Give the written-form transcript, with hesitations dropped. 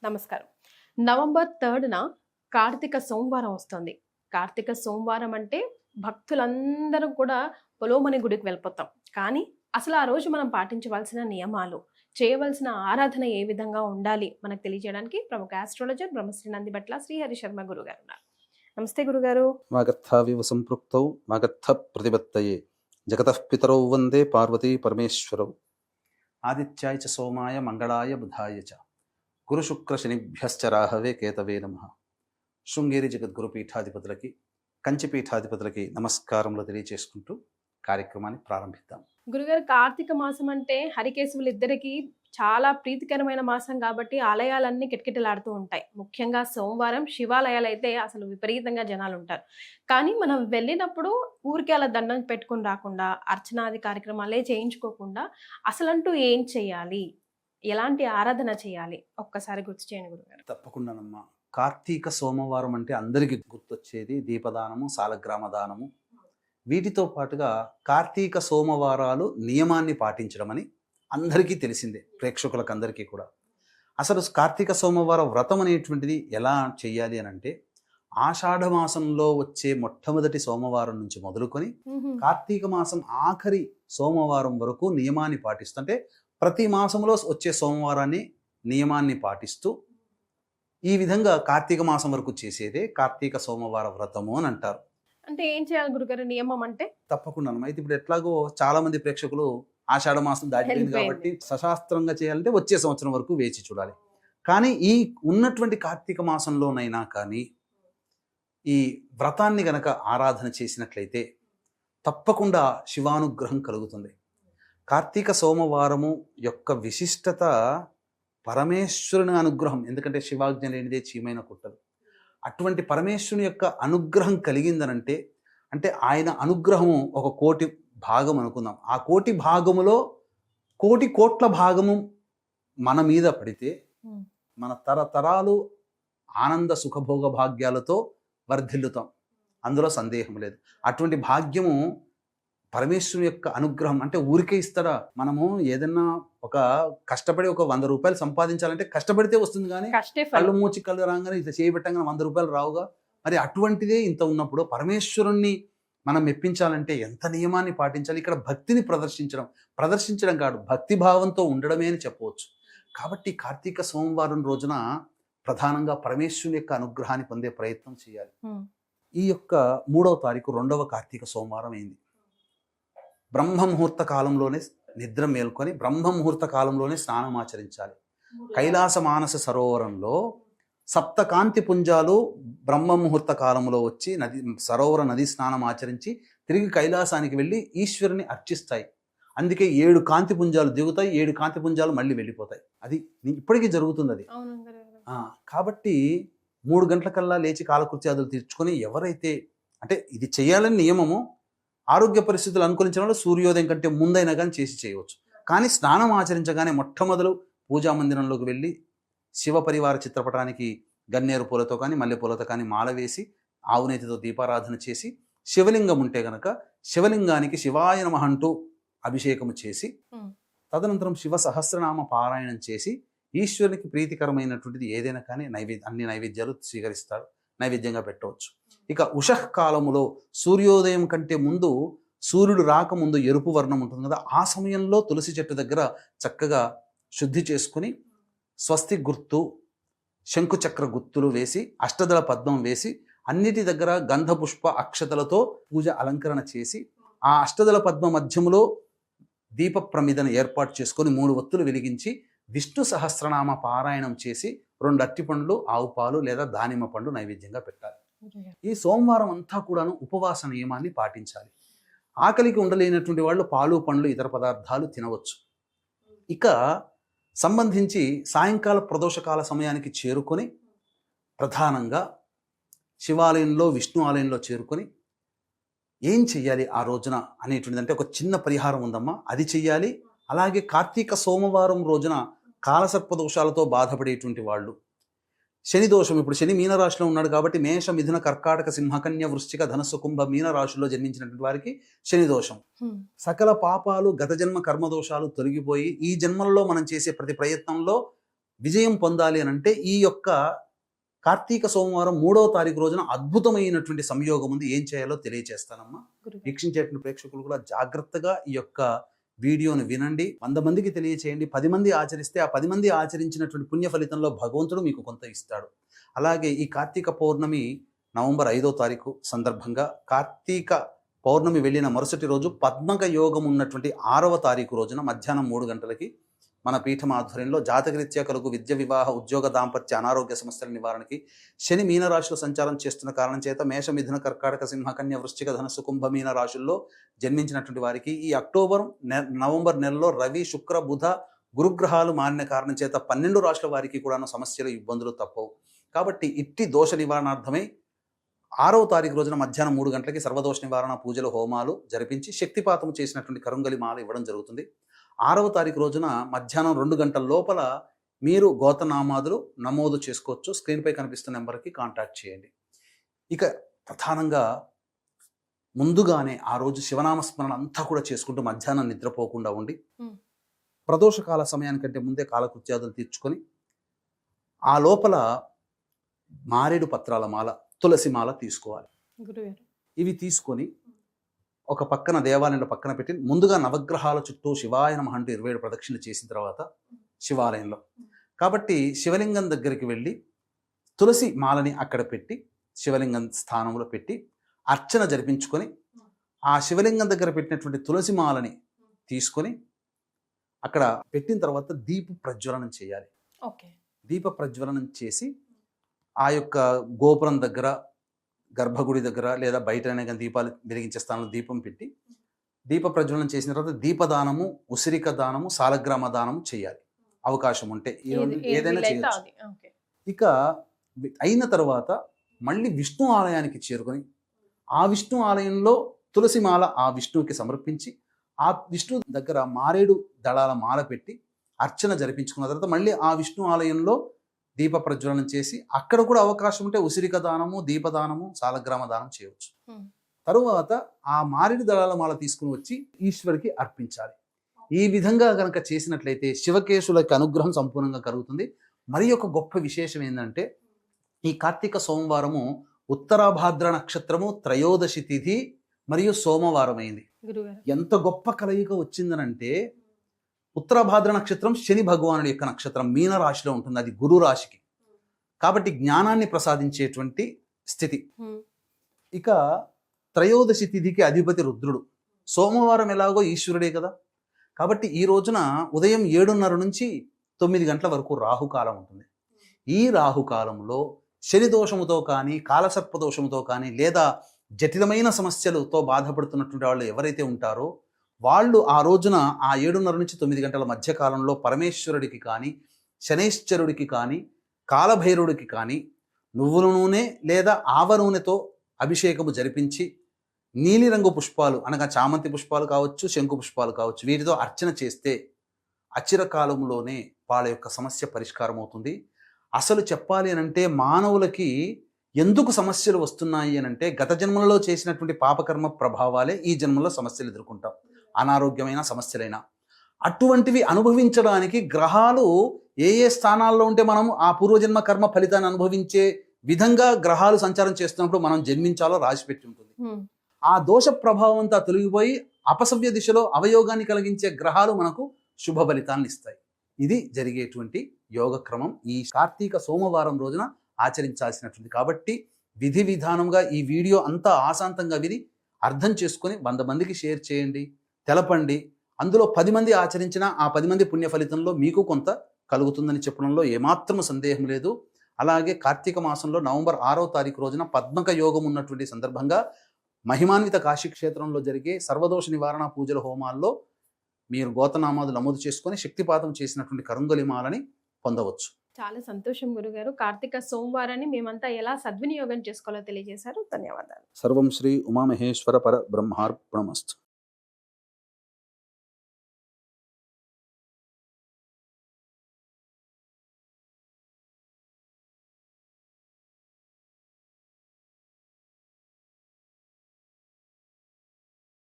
నమస్కారం. నవంబర్ 3న కార్తీక సోమవారం వస్తుంది. కార్తీక సోమవారం అంటే భక్తులందరూ కూడా పొలోమని గుడికి వెళ్ళిపోతాం. కానీ అసలు ఆ రోజు మనం పాటించవలసిన నియమాలు, చేయవలసిన ఆరాధన ఏ విధంగా ఉండాలి మనకు తెలియజేయడానికి ప్రముఖ ఆస్ట్రాలజర్ బ్రహ్మశ్రీ నందిబట్ల శ్రీహరి శర్మ గురుగారు ఉన్నారు. నమస్తే గురుగారు. వాగర్థావివ సంపృక్తౌ వాగర్థ ప్రతిపత్తయే జగతః పితరౌ వందే పార్వతీ పరమేశ్వరౌ ఆదిత్యాయ చ సోమాయ మంగళాయ బుధాయ చ గురు శుక్ర శనిభ్యశ్చ రాహవే కేతవే నమః. శృంగేరి జగద్గురు పీఠాధిపతులకి, కంచి పీఠాధిపతులకి నమస్కారములు తెలియచేసుకుంటూ కార్యక్రమాన్ని ప్రారంభిద్దాం. గురుగారు, కార్తీక మాసం అంటే హరికేశవులు ఇద్దరికి చాలా ప్రీతికరమైన మాసం కాబట్టి ఆలయాలన్నీ కిటకిటలాడుతూ ఉంటాయి. ముఖ్యంగా సోమవారం శివాలయాలు అయితే అసలు విపరీతంగా జనాలు ఉంటారు. కానీ మనం వెళ్ళినప్పుడు ఊరికే అలా దండం పెట్టుకుని రాకుండా, అర్చనాది కార్యక్రమాలే చేయించుకోకుండా అసలంటూ ఏం చేయాలి, ఎలాంటి ఆరాధన చేయాలి ఒక్కసారి గుర్తు చేయండి గురుగారు. తప్పకుండానమ్మా. కార్తీక సోమవారం అంటే అందరికీ గుర్తొచ్చేది దీపదానము, సాలగ్రామ దానము. వీటితో పాటుగా కార్తీక సోమవారాలు నియమాన్ని పాటించడం అని అందరికీ తెలిసిందే, ప్రేక్షకులకు అందరికీ కూడా. అసలు కార్తీక సోమవార వ్రతం అనేటువంటిది ఎలా చేయాలి అని అంటే, ఆషాఢ మాసంలో వచ్చే మొట్టమొదటి సోమవారం నుంచి మొదలుకొని కార్తీక మాసం ఆఖరి సోమవారం వరకు నియమాన్ని పాటిస్తూ, అంటే ప్రతి మాసంలో వచ్చే సోమవారాన్ని నియమాన్ని పాటిస్తూ ఈ విధంగా కార్తీక మాసం వరకు చేసేదే కార్తీక సోమవార వ్రతము అని అంటారు. అంటే ఏం చేయాలి గురుగారు నియమం అంటే? తప్పకుండా. అయితే ఇప్పుడు ఎట్లాగో చాలా మంది ప్రేక్షకులు ఆషాఢ మాసం దాటిపోయింది కాబట్టి సశాస్త్రంగా చేయాలంటే వచ్చే సంవత్సరం వరకు వేచి చూడాలి. కానీ ఈ ఉన్నటువంటి కార్తీక మాసంలోనైనా కానీ ఈ వ్రతాన్ని గనక ఆరాధన చేసినట్లయితే తప్పకుండా శివానుగ్రహం కలుగుతుంది. కార్తీక సోమవారము యొక్క విశిష్టత పరమేశ్వరుని అనుగ్రహం. ఎందుకంటే శివాజ్ఞ లేనిదే చీమైన కుట్టదు. అటువంటి పరమేశ్వరుని యొక్క అనుగ్రహం కలిగిందనంటే, అంటే ఆయన అనుగ్రహము ఒక కోటి భాగం అనుకుందాం. ఆ కోటి భాగములో కోటి కోట్ల భాగము మన మీద పడితే మన తరతరాలు ఆనంద సుఖభోగ భాగ్యాలతో వర్ధిల్లుతాం. అందులో సందేహం లేదు. అటువంటి భాగ్యము పరమేశ్వరుని యొక్క అనుగ్రహం. అంటే ఊరికే ఇస్తారా? మనము ఏదన్నా ఒక కష్టపడి ఒక 100 రూపాయలు సంపాదించాలంటే కష్టపడితే వస్తుంది, కానీ కళ్ళు మూచి కళ్ళు రాగానే ఇట్లా చేయబెట్టంగానే 100 రూపాయలు రావుగా. మరి అటువంటిదే ఇంత ఉన్నప్పుడు పరమేశ్వరుణ్ణి మనం మెప్పించాలంటే ఎంత నియమాన్ని పాటించాలి. ఇక్కడ భక్తిని ప్రదర్శించడం కాదు, భక్తి భావంతో ఉండడమే అని చెప్పవచ్చు. కాబట్టి కార్తీక సోమవారం రోజున ప్రధానంగా పరమేశ్వరుని యొక్క అనుగ్రహాన్ని పొందే ప్రయత్నం చేయాలి. ఈ యొక్క 3వ తారీఖు 2వ కార్తీక సోమవారం అయింది. బ్రహ్మముహూర్త కాలంలోనే నిద్ర మేల్కొని బ్రహ్మముహూర్త కాలంలోనే స్నానం ఆచరించాలి. కైలాస మానస సరోవరంలో సప్తకాంతి పుంజాలు బ్రహ్మముహూర్త కాలంలో వచ్చి సరోవర నదీ స్నానం ఆచరించి తిరిగి కైలాసానికి వెళ్ళి ఈశ్వరుని అర్చిస్తాయి. అందుకే 7 కాంతి పుంజాలు దిగుతాయి, 7 కాంతి పుంజాలు మళ్ళీ వెళ్ళిపోతాయి. అది ఇప్పటికీ జరుగుతుంది అది. కాబట్టి 3 గంటలకల్లా లేచి కాలకృత్యాదులు తీర్చుకొని ఎవరైతే, అంటే ఇది చేయాలని నియమము, ఆరోగ్య పరిస్థితులు అనుకూలించిన వాళ్ళు సూర్యోదయం కంటే ముందైనా కానీ చేయవచ్చు. కానీ స్నానం ఆచరించగానే మొట్టమొదలు పూజా మందిరంలోకి వెళ్ళి శివ పరివార చిత్రపటానికి గన్నేరు పూలతో కానీ మల్లెపూలతో కానీ మాల వేసి ఆవునేతితో దీపారాధన చేసి, శివలింగం ఉంటే గనక శివలింగానికి శివాయ నమః అంటూ అభిషేకము చేసి, తదనంతరం శివ సహస్రనామ పారాయణం చేసి ఈశ్వరునికి ప్రీతికరమైనటువంటిది ఏదైనా కానీ అన్ని నైవేద్యాలు స్వీకరిస్తారు, నైవేద్యంగా పెట్టవచ్చు. ఇక ఉషః కాలములో సూర్యోదయం కంటే ముందు, సూర్యుడు రాకముందు ఎరుపు వర్ణం ఉంటుంది కదా, ఆ సమయంలో తులసి చెట్టు దగ్గర చక్కగా శుద్ధి చేసుకుని స్వస్తి గుర్తు, శంకుచక్ర గుర్తులు వేసి, అష్టదళ పద్మం వేసి, అన్నిటి దగ్గర గంధ పుష్ప అక్షతలతో పూజ అలంకరణ చేసి, ఆ అష్టదళ పద్మ మధ్యములో దీప ప్రమిదను ఏర్పాటు చేసుకొని 3 ఒత్తులు వెలిగించి విష్ణు సహస్రనామ పారాయణం చేసి 2 అరటిపండ్లు, ఆవు పాలు లేదా దానిమ్మ పండు నైవేద్యంగా పెట్టాలి. ఈ సోమవారం అంతా కూడాను ఉపవాస నియమాన్ని పాటించాలి. ఆకలికి ఉండలేనటువంటి వాళ్ళు పాలు, పండ్లు, ఇతర పదార్థాలు తినవచ్చు. ఇక సంబంధించి సాయంకాల ప్రదోషకాల సమయానికి చేరుకొని ప్రధానంగా శివాలయంలో, విష్ణు ఆలయంలో చేరుకొని ఏం చెయ్యాలి ఆ రోజున అనేటువంటిది, అంటే ఒక చిన్న పరిహారం ఉందమ్మా, అది చెయ్యాలి. అలాగే కార్తీక సోమవారం రోజున కాలసర్ప దోషాలతో బాధపడేటువంటి వాళ్ళు, శని దోషం, ఇప్పుడు శని మీనరాశిలో ఉన్నాడు కాబట్టి మేష, మిథున, కర్కాటక, సింహకన్య, వృశ్చిక, ధనస్సు, కుంభ, మీన రాశుల్లో జన్మించినటువంటి వారికి శని దోషం. సకల పాపాలు, గత జన్మ కర్మదోషాలు తొలగిపోయి ఈ జన్మల్లో మనం చేసే ప్రతి ప్రయత్నంలో విజయం పొందాలి అని అంటే ఈ యొక్క కార్తీక సోమవారం 3వ తారీఖు రోజున అద్భుతమైనటువంటి సంయోగం ఉంది. ఏం చేయాలో తెలియజేస్తానమ్మా. గురుగారు. వీక్షించేటువంటి ప్రేక్షకులు కూడా జాగ్రత్తగా ఈ యొక్క వీడియోను వినండి. 100 మందికి తెలియచేయండి. 10 మంది ఆచరిస్తే ఆ 10 మంది ఆచరించినటువంటి పుణ్య ఫలితంలో భగవంతుడు మీకు కొంత ఇస్తాడు. అలాగే ఈ కార్తీక పౌర్ణమి నవంబర్ 5వ తారీఖు సందర్భంగా కార్తీక పౌర్ణమి వెళ్ళిన మరుసటి రోజు పద్మక యోగం ఉన్నటువంటి 6వ తారీఖు రోజున మధ్యాహ్నం 3 గంటలకి మన పీఠం ఆధ్వర్యంలో జాతకరీత్యా కలుగు విద్య, వివాహ, ఉద్యోగ, దాంపత్య, అనారోగ్య సమస్యల నివారణకి శని మీనరాశిలో సంచారం చేస్తున్న కారణం చేత మేష, మిథున, కర్కాటక, సింహ, కన్య, వృశ్చిక, ధనస్సు, కుంభ, మీన రాశుల్లో జన్మించినటువంటి వారికి ఈ నవంబర్ నెలలో రవి, శుక్ర, బుధ, గురుగ్రహాలు మారిన కారణం చేత 12 రాశుల వారికి కూడాను సమస్యలు, ఇబ్బందులు తప్పవు. కాబట్టి ఇట్టి దోష నివారణార్థమై 6వ తారీఖు రోజున మధ్యాహ్నం 3 గంటలకి సర్వదోష నివారణ పూజలు, హోమాలు జరిపించి శక్తిపాతం చేసినటువంటి కరుంగలి మాల ఇవ్వడం జరుగుతుంది. 6వ తారీఖు రోజున మధ్యాహ్నం 2 గంటల లోపల మీరు గోతనామాదులు నమోదు చేసుకోవచ్చు. స్క్రీన్పై కనిపిస్తున్న నెంబర్కి కాంటాక్ట్ చేయండి. ఇక ప్రధానంగా ముందుగానే ఆ రోజు శివనామస్మరణ అంతా కూడా చేసుకుంటూ మధ్యాహ్నం నిద్రపోకుండా ఉండి ప్రదోషకాల సమయానికంటే ముందే కాలకృత్యాదులు తీర్చుకొని ఆ లోపల మారేడు పత్రాల మాల, తులసి మాల తీసుకోవాలి. గురుగారు. ఇవి తీసుకొని ఒక పక్కన దేవాలయంలో పక్కన పెట్టి ముందుగా నవగ్రహాల చుట్టూ శివాయ నమః అంటూ 27 ప్రదక్షిణలు చేసిన తర్వాత శివాలయంలో కాబట్టి శివలింగం దగ్గరికి వెళ్ళి తులసి మాలని అక్కడ పెట్టి శివలింగం స్థానంలో పెట్టి అర్చన జరిపించుకొని ఆ శివలింగం దగ్గర పెట్టినటువంటి తులసి మాలని తీసుకొని అక్కడ పెట్టిన తర్వాత దీప ప్రజ్వలనం చేయాలి. ఓకే. దీప ప్రజ్వలనం చేసి ఆ యొక్క గోపురం దగ్గర, గర్భగుడి దగ్గర లేదా బయటనే కానీ దీపాలు వెలిగించే స్థానంలో దీపం పెట్టి దీప ప్రజ్వలనం చేసిన తర్వాత దీపదానము, ఉసిరిక దానము, సాలగ్రామ దానము చేయాలి. అవకాశం ఉంటే ఏదైనా చేయొచ్చు. ఇక అయిన తర్వాత మళ్ళీ విష్ణు ఆలయానికి చేరుకొని ఆ విష్ణు ఆలయంలో తులసి మాల ఆ విష్ణువుకి సమర్పించి ఆ విష్ణు దగ్గర మారేడు దళాల మాల పెట్టి అర్చన జరిపించుకున్న తర్వాత మళ్ళీ ఆ విష్ణు ఆలయంలో దీప ప్రజ్వలనం చేసి అక్కడ కూడా అవకాశం ఉంటే ఉసిరిక దానము, దీపదానము, సాలగ్రామ దానం చేయవచ్చు. తరువాత ఆ మారేడు దళాల మాల తీసుకుని వచ్చి ఈశ్వరికి అర్పించాలి. ఈ విధంగా కనుక చేసినట్లయితే శివకేశులకి అనుగ్రహం సంపూర్ణంగా కలుగుతుంది. మరి ఒక గొప్ప విశేషం ఏంటంటే ఈ కార్తీక సోమవారము ఉత్తరాభాద్ర నక్షత్రము, త్రయోదశి తిథి మరియు సోమవారం అయింది. ఎంత గొప్ప కలయిక వచ్చిందనంటే ఉత్తరాభాద్ర నక్షత్రం శని భగవానుడి యొక్క నక్షత్రం, మీన రాశిలో ఉంటుంది. అది గురు రాశికి, కాబట్టి జ్ఞానాన్ని ప్రసాదించేటువంటి స్థితి. ఇక త్రయోదశి తిథికి అధిపతి రుద్రుడు, సోమవారం ఎలాగో ఈశ్వరుడే కదా. కాబట్టి ఈ రోజున ఉదయం 7:30 నుంచి 9 గంటల వరకు రాహుకాలం ఉంటుంది. ఈ రాహుకాలంలో శని దోషముతో కానీ, కాలసర్ప దోషముతో కానీ, లేదా జటిలమైన సమస్యలతో బాధపడుతున్నటువంటి వాళ్ళు ఎవరైతే ఉంటారో వాళ్ళు ఆ రోజున ఆ 7:30 నుంచి 9 గంటల మధ్య కాలంలో పరమేశ్వరుడికి కానీ, శనేశ్వరుడికి కానీ, కాలభైరుడికి కానీ నువ్వుల నూనె లేదా ఆవ నూనెతో అభిషేకము జరిపించి నీలిరంగు పుష్పాలు అనగా చామంతి పుష్పాలు కావచ్చు, శంకు పుష్పాలు కావచ్చు, వీటితో అర్చన చేస్తే అచిరకాలంలోనే వాళ్ళ యొక్క సమస్య పరిష్కారం అవుతుంది. అసలు చెప్పాలి అనంటే మానవులకి ఎందుకు సమస్యలు వస్తున్నాయి అనంటే గత జన్మలలో చేసినటువంటి పాపకర్మ ప్రభావాలే ఈ జన్మలో సమస్యలు ఎదుర్కొంటాం. అనారోగ్యమైన సమస్యలైనా అటువంటివి అనుభవించడానికి గ్రహాలు ఏ ఏ స్థానాల్లో ఉంటే మనం ఆ పూర్వజన్మ కర్మ ఫలితాన్ని అనుభవించే విధంగా గ్రహాలు సంచారం చేస్తున్నప్పుడు మనం జన్మించాలో రాసిపెట్టి ఉంటుంది. ఆ దోష ప్రభావం అంతా తొలగిపోయి అపసవ్య దిశలో అవయోగాన్ని కలిగించే గ్రహాలు మనకు శుభ ఫలితాలను ఇస్తాయి. ఇది జరిగేటువంటి యోగక్రమం ఈ కార్తీక సోమవారం రోజున ఆచరించాల్సినటువంటి. కాబట్టి విధి విధానంగా ఈ వీడియో అంతా ఆశాంతంగా విని అర్థం చేసుకొని 100 మందికి షేర్ చేయండి, తెలపండి. అందులో 10 మంది ఆచరించినా ఆ 10 మంది పుణ్య ఫలితంలో మీకు కొంత కలుగుతుందని చెప్పడంలో ఏమాత్రం సందేహం లేదు. అలాగే కార్తీక మాసంలో నవంబర్ 6వ తారీఖు రోజున పద్మక యోగం ఉన్నటువంటి సందర్భంగా మహిమాన్విత కాశీ క్షేత్రంలో జరిగే సర్వదోష నివారణ పూజల హోమాల్లో మీరు గోతనామాలు నమోదు చేసుకొని శక్తిపాతం చేసినటువంటి కరుంగలిమాలని పొందవచ్చు. చాలా సంతోషం గురుగారు. కార్తీక సోమవారాన్ని మేమంతా ఎలా సద్వినియోగం చేసుకోవాలో తెలియజేశారు. ధన్యవాదాలు. సర్వం శ్రీ ఉమామహేశ్వర పర బ్రహ్మార్పణమస్తు.